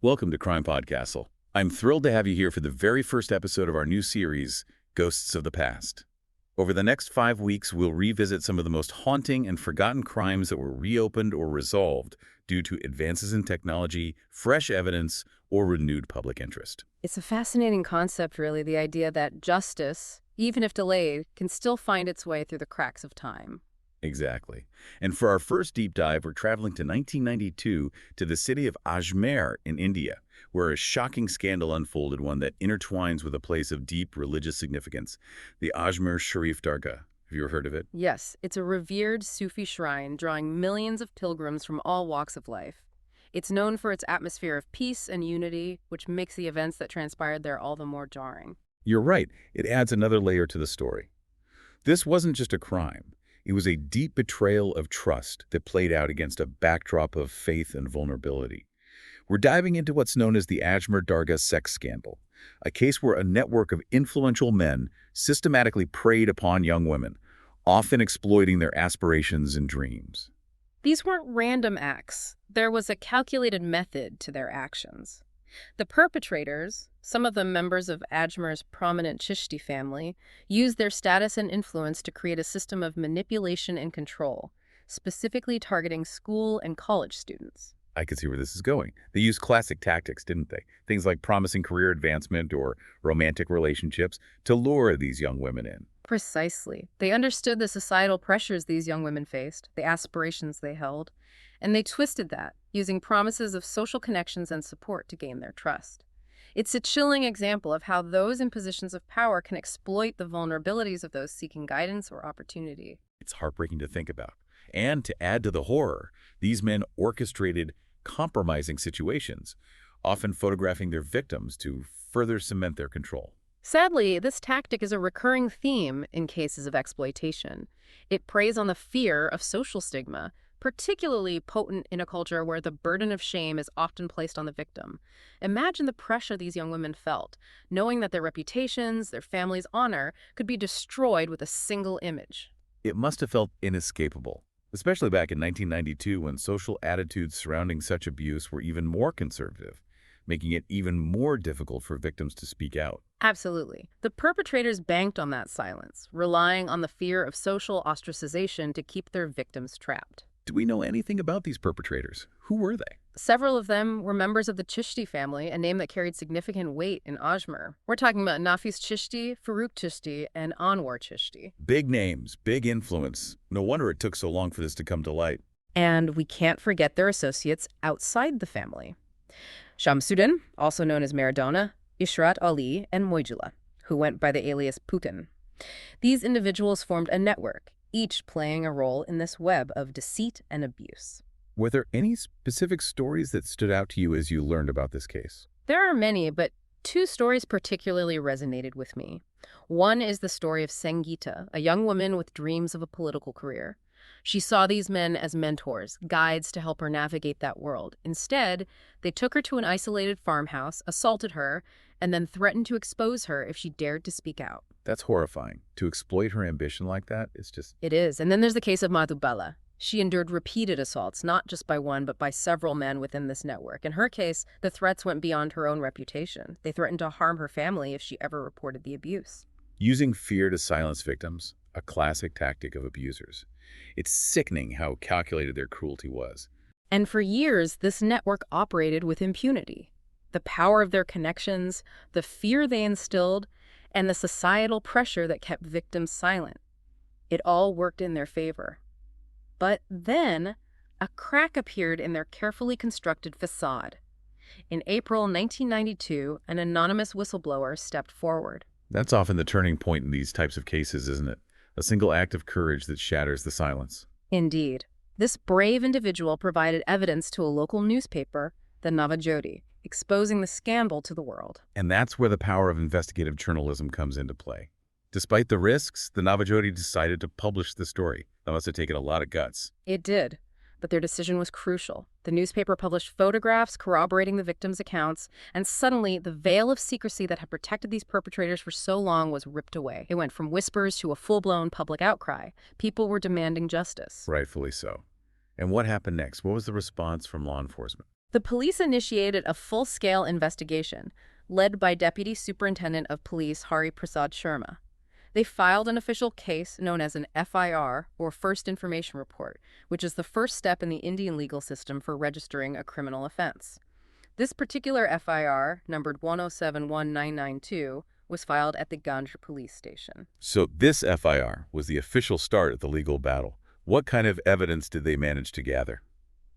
Welcome to CrimePod Castle. I'm thrilled to have you here for the very first episode of our new series, Ghosts of the Past. Over the next 5 weeks, we'll revisit some of the most haunting and forgotten crimes that were reopened or resolved due to advances in technology, fresh evidence, or renewed public interest. It's a fascinating concept, really, the idea that justice, even if delayed, can still find its way through the cracks of time. Exactly. And for our first deep dive, we're traveling to 1992 to the city of Ajmer in India, where a shocking scandal unfolded, one that intertwines with a place of deep religious significance, the Ajmer Sharif Dargah. Have you ever heard of it? Yes, it's a revered Sufi shrine drawing millions of pilgrims from all walks of life. It's known for its atmosphere of peace and unity, which makes the events that transpired there all the more jarring. You're right. It adds another layer to the story. This wasn't just a crime. It was a deep betrayal of trust that played out against a backdrop of faith and vulnerability. We're diving into what's known as the Ajmer Dargah Sex Scandal, a case where a network of influential men systematically preyed upon young women, often exploiting their aspirations and dreams. These weren't random acts. There was a calculated method to their actions. The perpetrators, some of them members of Ajmer's prominent Chishti family, used their status and influence to create a system of manipulation and control, specifically targeting school and college students. I could see where this is going. They used classic tactics, didn't they? Things like promising career advancement or romantic relationships to lure these young women in. Precisely. They understood the societal pressures these young women faced, the aspirations they held, and they twisted that, using promises of social connections and support to gain their trust. It's a chilling example of how those in positions of power can exploit the vulnerabilities of those seeking guidance or opportunity. It's heartbreaking to think about. And to add to the horror, these men orchestrated compromising situations, often photographing their victims to further cement their control. Sadly, this tactic is a recurring theme in cases of exploitation. It preys on the fear of social stigma, particularly potent in a culture where the burden of shame is often placed on the victim. Imagine the pressure these young women felt, knowing that their reputations, their family's honor, could be destroyed with a single image. It must have felt inescapable, especially back in 1992 when social attitudes surrounding such abuse were even more conservative, making it even more difficult for victims to speak out. Absolutely. The perpetrators banked on that silence, relying on the fear of social ostracization to keep their victims trapped. Do we know anything about these perpetrators? Who were they? Several of them were members of the Chishti family, a name that carried significant weight in Ajmer. We're talking about Nafis Chishti, Farooq Chishti, and Anwar Chishti. Big names, big influence. No wonder it took so long for this to come to light. And we can't forget their associates outside the family. Shamsuddin, also known as Maradona, Ishrat Ali, and Moijula, who went by the alias Putin. These individuals formed a network, each playing a role in this web of deceit and abuse. Were there any specific stories that stood out to you as you learned about this case? There are many, but two stories particularly resonated with me. One is the story of Sangeeta, a young woman with dreams of a political career. She saw these men as mentors, guides to help her navigate that world. Instead, they took her to an isolated farmhouse, assaulted her, and then threatened to expose her if she dared to speak out. That's horrifying. To exploit her ambition like that is just... It is. And then there's the case of Madhubala. She endured repeated assaults, not just by one, but by several men within this network. In her case, the threats went beyond her own reputation. They threatened to harm her family if she ever reported the abuse. Using fear to silence victims, a classic tactic of abusers. It's sickening how calculated their cruelty was. And for years, this network operated with impunity. The power of their connections, the fear they instilled, and the societal pressure that kept victims silent. It all worked in their favor. But then, a crack appeared in their carefully constructed facade. In April 1992, an anonymous whistleblower stepped forward. That's often the turning point in these types of cases, isn't it? A single act of courage that shatters the silence. Indeed. This brave individual provided evidence to a local newspaper, the Navajyoti, exposing the scandal to the world. And that's where the power of investigative journalism comes into play. Despite the risks, the Navajyoti decided to publish the story. That must have taken a lot of guts. It did, but their decision was crucial. The newspaper published photographs corroborating the victims' accounts, and suddenly the veil of secrecy that had protected these perpetrators for so long was ripped away. It went from whispers to a full-blown public outcry. People were demanding justice. Rightfully so. And what happened next? What was the response from law enforcement? The police initiated a full-scale investigation, led by Deputy Superintendent of Police Hari Prasad Sharma. They filed an official case known as an FIR, or First Information Report, which is the first step in the Indian legal system for registering a criminal offense. This particular FIR, numbered 1071992, was filed at the Ganj police station. So this FIR was the official start of the legal battle. What kind of evidence did they manage to gather?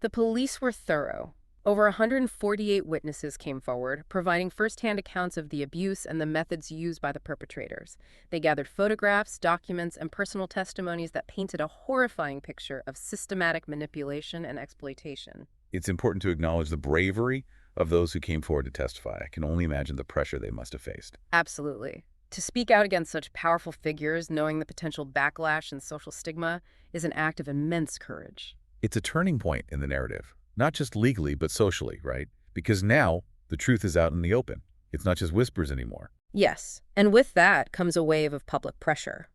The police were thorough. Over 148 witnesses came forward, providing first-hand accounts of the abuse and the methods used by the perpetrators. They gathered photographs, documents, and personal testimonies that painted a horrifying picture of systematic manipulation and exploitation. It's important to acknowledge the bravery of those who came forward to testify. I can only imagine the pressure they must have faced. Absolutely. To speak out against such powerful figures, knowing the potential backlash and social stigma, is an act of immense courage. It's a turning point in the narrative, not just legally, but socially, right? Because now the truth is out in the open. It's not just whispers anymore. Yes, and with that comes a wave of public pressure.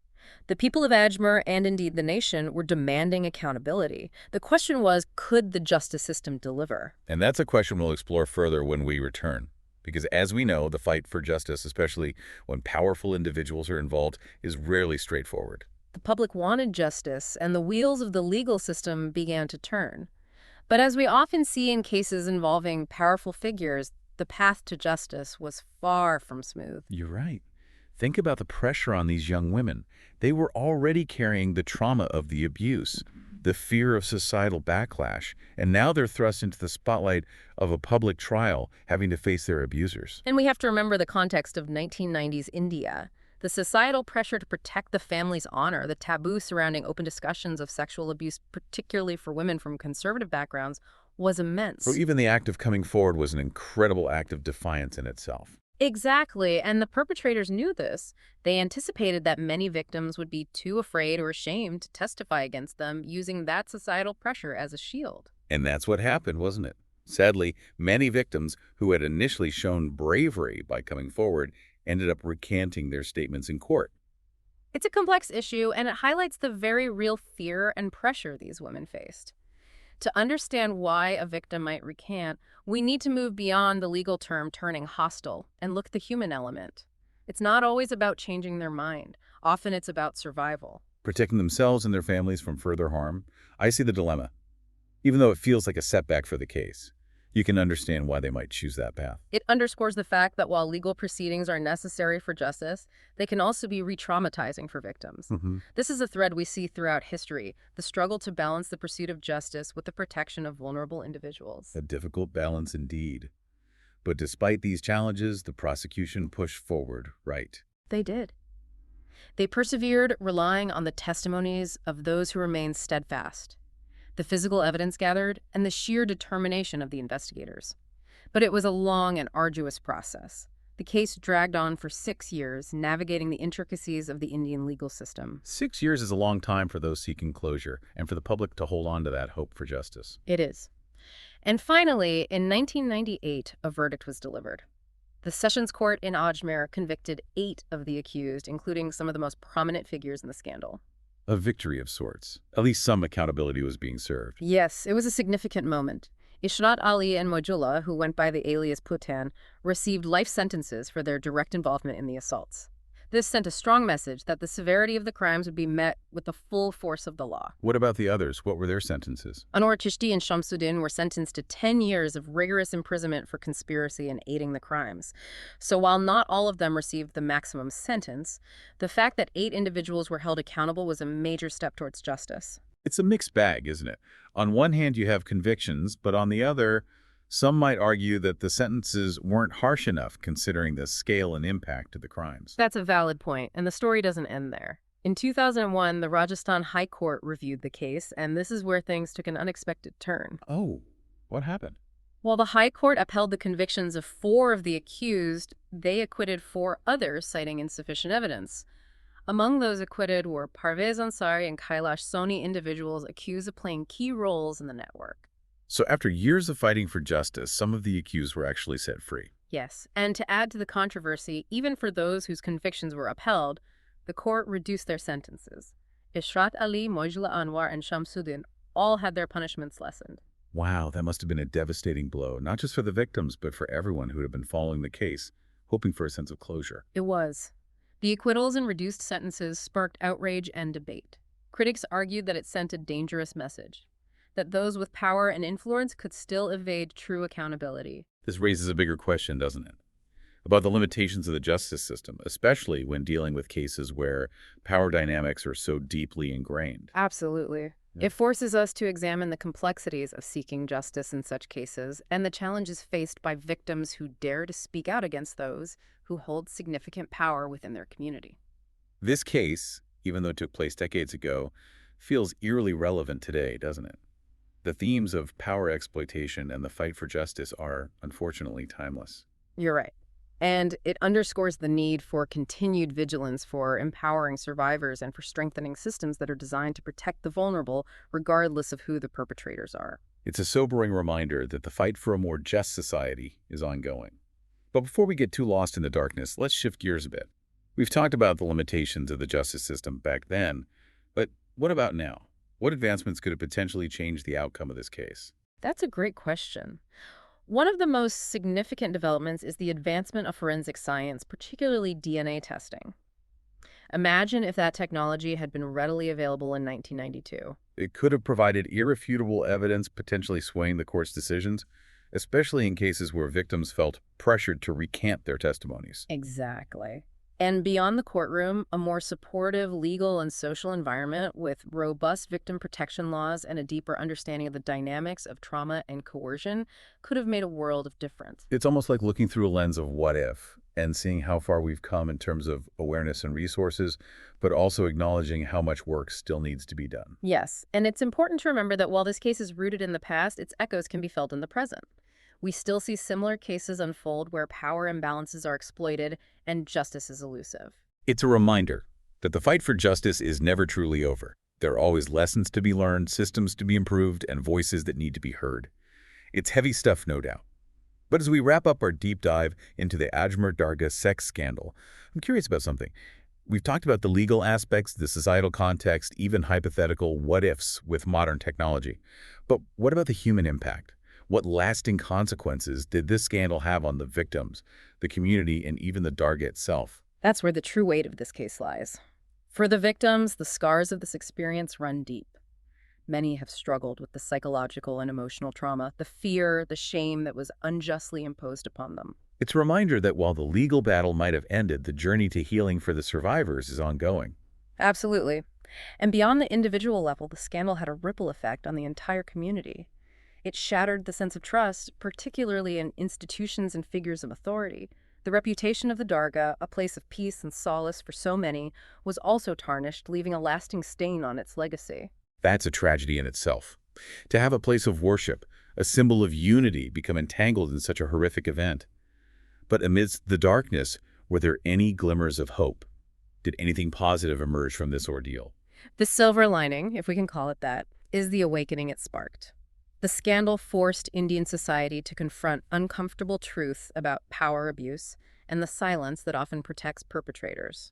The people of Ajmer, and indeed the nation, were demanding accountability. The question was, could the justice system deliver? And that's a question we'll explore further when we return. Because as we know, the fight for justice, especially when powerful individuals are involved, is rarely straightforward. The public wanted justice, and the wheels of the legal system began to turn. But as we often see in cases involving powerful figures, the path to justice was far from smooth. You're right. Think about the pressure on these young women. They were already carrying the trauma of the abuse, the fear of societal backlash, and now they're thrust into the spotlight of a public trial, having to face their abusers. And we have to remember the context of 1990s India. The societal pressure to protect the family's honor, the taboo surrounding open discussions of sexual abuse, particularly for women from conservative backgrounds, was immense. So even the act of coming forward was an incredible act of defiance in itself. Exactly, and the perpetrators knew this. They anticipated that many victims would be too afraid or ashamed to testify against them, using that societal pressure as a shield. And that's what happened, wasn't it? Sadly, many victims who had initially shown bravery by coming forward ended up recanting their statements in court. It's a complex issue, and it highlights the very real fear and pressure these women faced. To understand why a victim might recant, we need to move beyond the legal term turning hostile and look at the human element. It's not always about changing their mind. Often it's about survival. Protecting themselves and their families from further harm. I see the dilemma. Even though it feels like a setback for the case, you can understand why they might choose that path. It underscores the fact that while legal proceedings are necessary for justice, they can also be re-traumatizing for victims. This is a thread we see throughout history, the struggle to balance the pursuit of justice with the protection of vulnerable individuals. A difficult balance indeed. But despite these challenges, the prosecution pushed forward, right? They did. They persevered, relying on the testimonies of those who remained steadfast, the physical evidence gathered, and the sheer determination of the investigators. But it was a long and arduous process. The case dragged on for 6 years, navigating the intricacies of the Indian legal system. 6 years is a long time for those seeking closure, and for the public to hold on to that hope for justice. It is. And finally, in 1998, a verdict was delivered. The Sessions Court in Ajmer convicted 8 of the accused, including some of the most prominent figures in the scandal. A victory of sorts. At least some accountability was being served. Yes, it was a significant moment. Ishrat Ali and Mojula, who went by the alias Putan, received life sentences for their direct involvement in the assaults. This sent a strong message that the severity of the crimes would be met with the full force of the law. What about the others? What were their sentences? Anwar Chishti and Shamsuddin were sentenced to 10 years of rigorous imprisonment for conspiracy and aiding the crimes. So while not all of them received the maximum sentence, the fact that 8 individuals were held accountable was a major step towards justice. It's a mixed bag, isn't it? On one hand, you have convictions, but on the other, some might argue that the sentences weren't harsh enough considering the scale and impact of the crimes. That's a valid point, and the story doesn't end there. In 2001, the Rajasthan High Court reviewed the case, and this is where things took an unexpected turn. Oh, what happened? While the High Court upheld the convictions of 4 of the accused, they acquitted 4 others, citing insufficient evidence. Among those acquitted were Parvez Ansari and Kailash Soni, individuals accused of playing key roles in the network. So after years of fighting for justice, some of the accused were actually set free. Yes, and to add to the controversy, even for those whose convictions were upheld, the court reduced their sentences. Ishrat Ali, Mojla Anwar, and Shamsuddin all had their punishments lessened. Wow, that must have been a devastating blow, not just for the victims, but for everyone who had been following the case, hoping for a sense of closure. It was. The acquittals and reduced sentences sparked outrage and debate. Critics argued that it sent a dangerous message, that those with power and influence could still evade true accountability. This raises a bigger question, doesn't it? About the limitations of the justice system, especially when dealing with cases where power dynamics are so deeply ingrained. Absolutely. Yeah. It forces us to examine the complexities of seeking justice in such cases and the challenges faced by victims who dare to speak out against those who hold significant power within their community. This case, even though it took place decades ago, feels eerily relevant today, doesn't it? The themes of power exploitation and the fight for justice are, unfortunately, timeless. You're right. And it underscores the need for continued vigilance for empowering survivors and for strengthening systems that are designed to protect the vulnerable, regardless of who the perpetrators are. It's a sobering reminder that the fight for a more just society is ongoing. But before we get too lost in the darkness, let's shift gears a bit. We've talked about the limitations of the justice system back then, but what about now? What advancements could have potentially changed the outcome of this case? That's a great question. One of the most significant developments is the advancement of forensic science, particularly DNA testing. Imagine if that technology had been readily available in 1992. It could have provided irrefutable evidence, potentially swaying the court's decisions, especially in cases where victims felt pressured to recant their testimonies. Exactly. And beyond the courtroom, a more supportive legal and social environment with robust victim protection laws and a deeper understanding of the dynamics of trauma and coercion could have made a world of difference. It's almost like looking through a lens of what if and seeing how far we've come in terms of awareness and resources, but also acknowledging how much work still needs to be done. Yes, and it's important to remember that while this case is rooted in the past, its echoes can be felt in the present. We still see similar cases unfold where power imbalances are exploited and justice is elusive. It's a reminder that the fight for justice is never truly over. There are always lessons to be learned, systems to be improved, and voices that need to be heard. It's heavy stuff, no doubt. But as we wrap up our deep dive into the Ajmer Dargah sex scandal, I'm curious about something. We've talked about the legal aspects, the societal context, even hypothetical what-ifs with modern technology. But what about the human impact? What lasting consequences did this scandal have on the victims, the community, and even the Dargah itself? That's where the true weight of this case lies. For the victims, the scars of this experience run deep. Many have struggled with the psychological and emotional trauma, the fear, the shame that was unjustly imposed upon them. It's a reminder that while the legal battle might have ended, the journey to healing for the survivors is ongoing. Absolutely. And beyond the individual level, the scandal had a ripple effect on the entire community. It shattered the sense of trust, particularly in institutions and figures of authority. The reputation of the Dargah, a place of peace and solace for so many, was also tarnished, leaving a lasting stain on its legacy. That's a tragedy in itself. To have a place of worship, a symbol of unity, become entangled in such a horrific event. But amidst the darkness, were there any glimmers of hope? Did anything positive emerge from this ordeal? The silver lining, if we can call it that, is the awakening it sparked. The scandal forced Indian society to confront uncomfortable truths about power abuse and the silence that often protects perpetrators.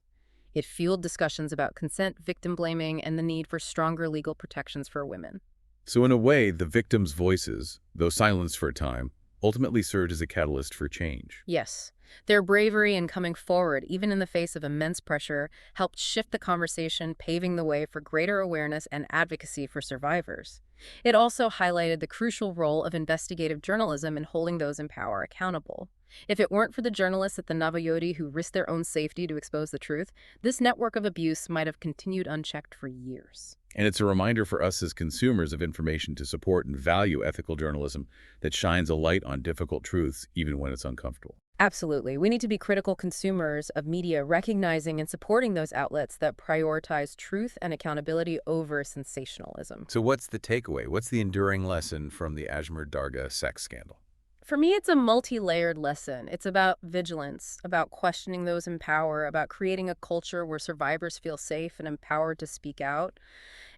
It fueled discussions about consent, victim blaming, and the need for stronger legal protections for women. So in a way, the victims' voices, though silenced for a time, ultimately served as a catalyst for change. Yes, their bravery in coming forward, even in the face of immense pressure, helped shift the conversation, paving the way for greater awareness and advocacy for survivors. It also highlighted the crucial role of investigative journalism in holding those in power accountable. If it weren't for the journalists at the Navayoti who risked their own safety to expose the truth, this network of abuse might have continued unchecked for years. And it's a reminder for us as consumers of information to support and value ethical journalism that shines a light on difficult truths, even when it's uncomfortable. Absolutely. We need to be critical consumers of media, recognizing and supporting those outlets that prioritize truth and accountability over sensationalism. So what's the takeaway? What's the enduring lesson from the Ajmer Dargah sex scandal? For me, it's a multi-layered lesson. It's about vigilance, about questioning those in power, about creating a culture where survivors feel safe and empowered to speak out.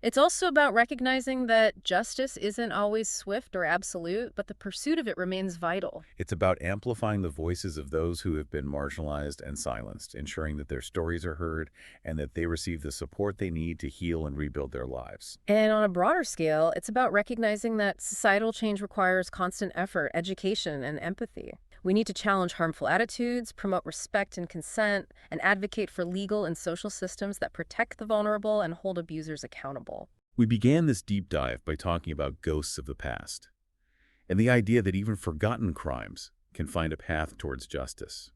It's also about recognizing that justice isn't always swift or absolute, but the pursuit of it remains vital. It's about amplifying the voices of those who have been marginalized and silenced, ensuring that their stories are heard and that they receive the support they need to heal and rebuild their lives. And on a broader scale, it's about recognizing that societal change requires constant effort, education, and empathy. We need to challenge harmful attitudes, promote respect and consent, and advocate for legal and social systems that protect the vulnerable and hold abusers accountable. We began this deep dive by talking about ghosts of the past and the idea that even forgotten crimes can find a path towards justice.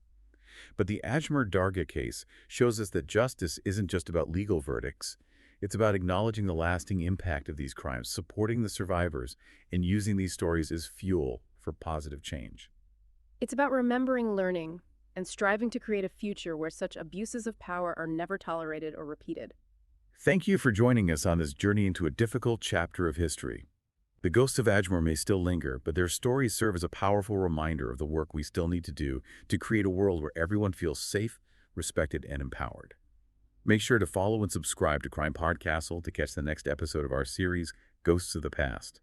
But the Ajmer Dargah case shows us that justice isn't just about legal verdicts. It's about acknowledging the lasting impact of these crimes, supporting the survivors, and using these stories as fuel for positive change. It's about remembering learning and striving to create a future where such abuses of power are never tolerated or repeated. Thank you for joining us on this journey into a difficult chapter of history. The ghosts of Ajmer may still linger, but their stories serve as a powerful reminder of the work we still need to do to create a world where everyone feels safe, respected, and empowered. Make sure to follow and subscribe to CrimePod Castle to catch the next episode of our series, Ghosts of the Past.